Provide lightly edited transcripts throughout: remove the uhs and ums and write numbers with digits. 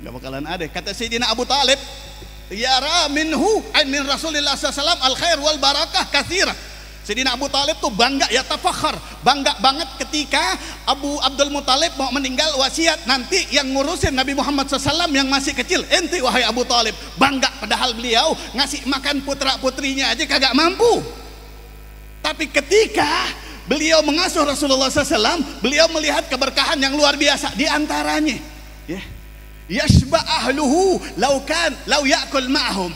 Nggak bakalan ada. Kata Sayyidina Abu Talib, yara minhu min Rasulillah SAW al khair wal barakah katsira. Sayyidina Abu Talib tuh bangga, ya tafakhar, bangga banget ketika Abu Abdul Muthalib mau meninggal wasiat, nanti yang ngurusin Nabi Muhammad SAW yang masih kecil enti wahai Abu Talib. Bangga, padahal beliau ngasih makan putra putrinya aja kagak mampu. Tapi ketika beliau mengasuh Rasulullah SAW, beliau melihat keberkahan yang luar biasa. Di antaranya, ya, yashba ahluhu law ya'kul ma'hum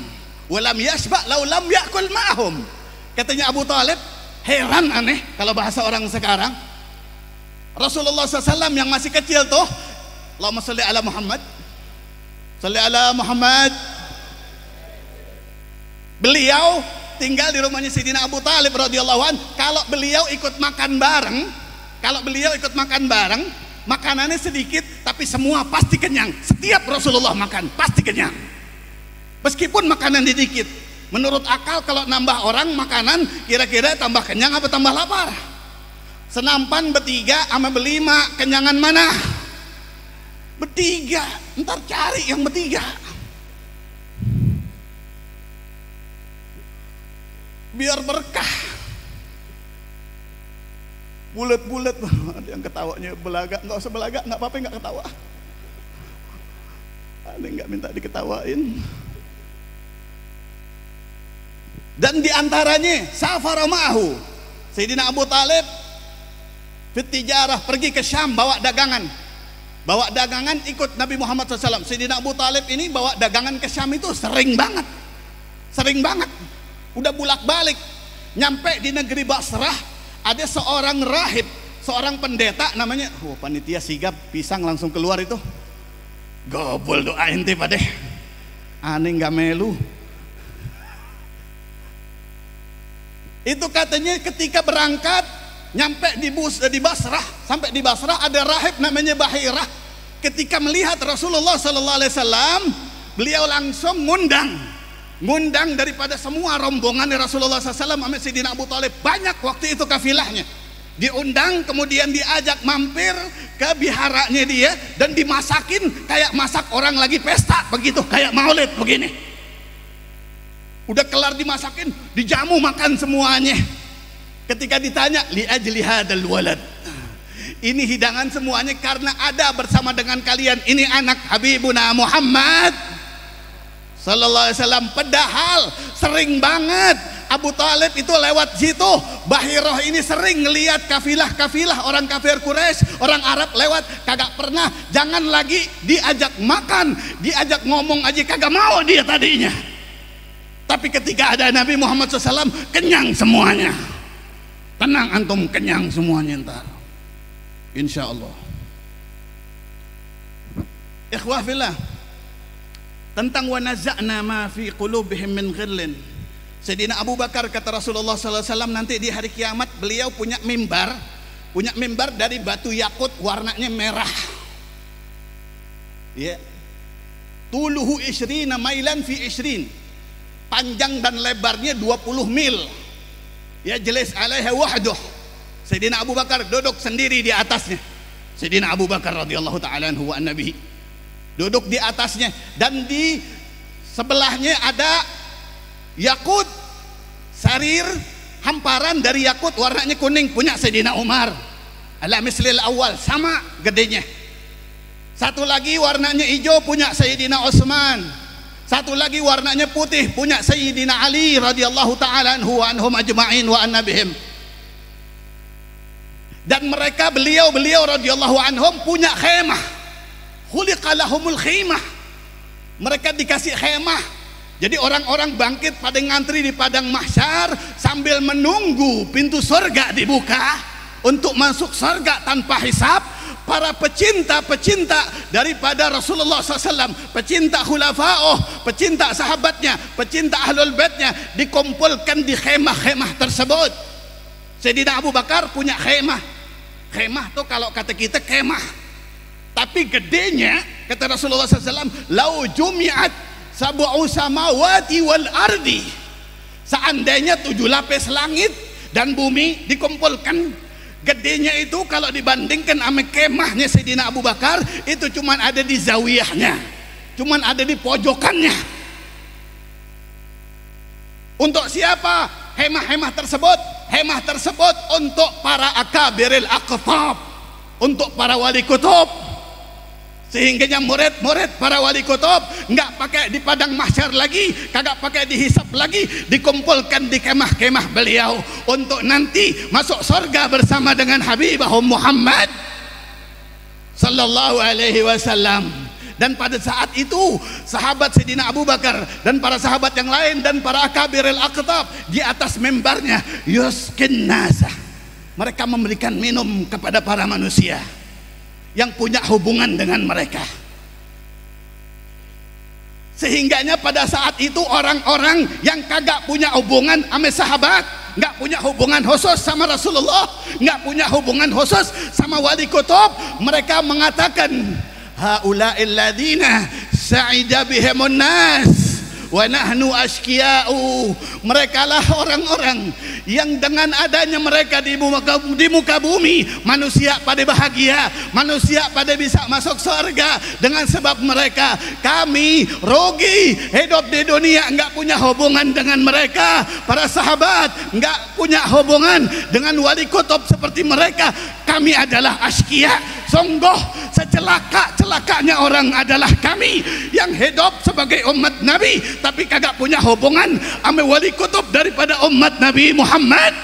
walam yashba law lam ya'kul ma'hum. Katanya Abu Talib, heran aneh kalau bahasa orang sekarang, Rasulullah SAW yang masih kecil tuh, Allahumma sholli ala Muhammad, sholli ala Muhammad, beliau tinggal di rumahnya Sayyidina Abu Talib radhiyallahu an. Kalau beliau ikut makan bareng, makanannya sedikit tapi semua pasti kenyang. Setiap Rasulullah makan pasti kenyang, meskipun makanan sedikit. Menurut akal kalau nambah orang makanan kira-kira tambah kenyang apa tambah lapar? Senampan bertiga sama berlima, kenyangan mana? Bertiga, ntar cari yang bertiga. Biar berkah. Bulet-bulet, ada yang ketawanya belaga, nggak usah belaga, nggak apa-apa, nggak ketawa. Ada yang nggak minta diketawain. Dan diantaranya safara ma'ahu Sayyidina Abu Talib fit tijarah, pergi ke Syam bawa dagangan ikut Nabi Muhammad SAW. Sayyidina Abu Talib ini bawa dagangan ke Syam itu sering banget, udah bolak-balik. Nyampe di negeri Basrah ada seorang rahib, seorang pendeta namanya, panitia sigap pisang langsung keluar itu, gobol doa ente padeh, aneh nggak melu. Itu katanya ketika berangkat nyampe di Basrah, sampai di Basrah ada rahib namanya Bahirah. Ketika melihat Rasulullah SAW, beliau langsung ngundang daripada semua rombongan Rasulullah SAW sama Sayyidina Abu Talib. Banyak waktu itu kafilahnya, diundang, kemudian diajak mampir ke biharanya dia dan dimasakin kayak masak orang lagi pesta begitu, kayak maulid begini. Udah kelar dimasakin, dijamu makan semuanya. Ketika ditanya, li ajli hadal walad, ini hidangan semuanya karena ada bersama dengan kalian, ini anak Habibuna Muhammad sallallahu alaihi wasallam. Padahal sering banget Abu Talib itu lewat situ. Bahirah ini sering ngelihat kafilah orang kafir Quraisy, orang Arab lewat, kagak pernah, jangan lagi diajak makan, diajak ngomong aja kagak mau dia tadinya. Tapi ketika ada Nabi Muhammad SAW, kenyang semuanya. Tenang antum, kenyang semuanya ntar, insya Allah. Ikhwah fillah, tentang wa naza'na ma fi qulubihim min ghillin. Sayyidina Abu Bakar, kata Rasulullah SAW, nanti di hari kiamat beliau punya mimbar dari batu yakut warnanya merah. Ya, tuluhu ishrina mailan fi ishrin, panjang dan lebarnya 20 mil. Ya, jelas alaihi wahduh. Sayyidina Abu Bakar duduk sendiri di atasnya. Sayyidina Abu Bakar radhiyallahu ta'ala anhu wa nabihi duduk di atasnya, dan di sebelahnya ada yakut sarir, hamparan dari yakut warnanya kuning, punya Sayyidina Umar. Ala mislil awal, sama gedenya. Satu lagi warnanya hijau, punya Sayyidina Utsman. Satu lagi warnanya putih, punya Sayyidina Ali radhiyallahu ta'ala anhu wa anhum ajma'in wa an nabihim. Dan mereka beliau radhiyallahu anhum punya khemah, khuliqa lahumul khimah. Mereka dikasih khemah. Jadi orang-orang bangkit pada ngantri di padang mahsyar sambil menunggu pintu surga dibuka untuk masuk surga tanpa hisab. Para pecinta daripada Rasulullah SAW, pecinta khulafa'ah, pecinta sahabatnya, pecinta ahlul baitnya, dikumpulkan di khemah-khemah tersebut. Sayyidina Abu Bakar punya khemah. Khemah tuh kalau kata kita kemah, tapi gedenya, kata Rasulullah SAW, lau jumi'at sab'u samawati wal ardi, seandainya 7 lapis langit dan bumi dikumpulkan, gedenya itu kalau dibandingkan sama kemahnya Sayyidina Abu Bakar, itu cuman ada di zawiyahnya. cuman ada di pojokannya. Untuk siapa hemah-hemah tersebut? Hemah tersebut untuk para akabiril aqtab, untuk para wali kutub. Sehingganya murid-murid para wali kutub nggak pakai di padang mahsyar lagi, kagak pakai dihisap lagi, dikumpulkan di kemah-kemah beliau untuk nanti masuk surga bersama dengan Habibahum Muhammad sallallahu alaihi wasallam. Dan pada saat itu sahabat Sayyidina Abu Bakar dan para sahabat yang lain dan para akabiril aqtab di atas mimbarnya yuskin nasa, mereka memberikan minum kepada para manusia yang punya hubungan dengan mereka. Sehingganya pada saat itu orang-orang yang kagak punya hubungan sama sahabat, nggak punya hubungan khusus sama Rasulullah, nggak punya hubungan khusus sama wali kutub, mereka mengatakan haula'il ladzina sa'ida bihimun nas wa nahnu asyqiya'u. Mereka lah orang-orang yang dengan adanya mereka di muka bumi, manusia pada bahagia, manusia pada bisa masuk surga dengan sebab mereka. Kami rugi hidup di dunia enggak punya hubungan dengan mereka. Para sahabat enggak punya hubungan dengan wali kutub seperti mereka. Kami adalah askia. Sungguh secelaka-celakanya orang adalah kami yang hidup sebagai umat Nabi tapi kagak punya hubungan sama wali kutub daripada umat Nabi Muhammad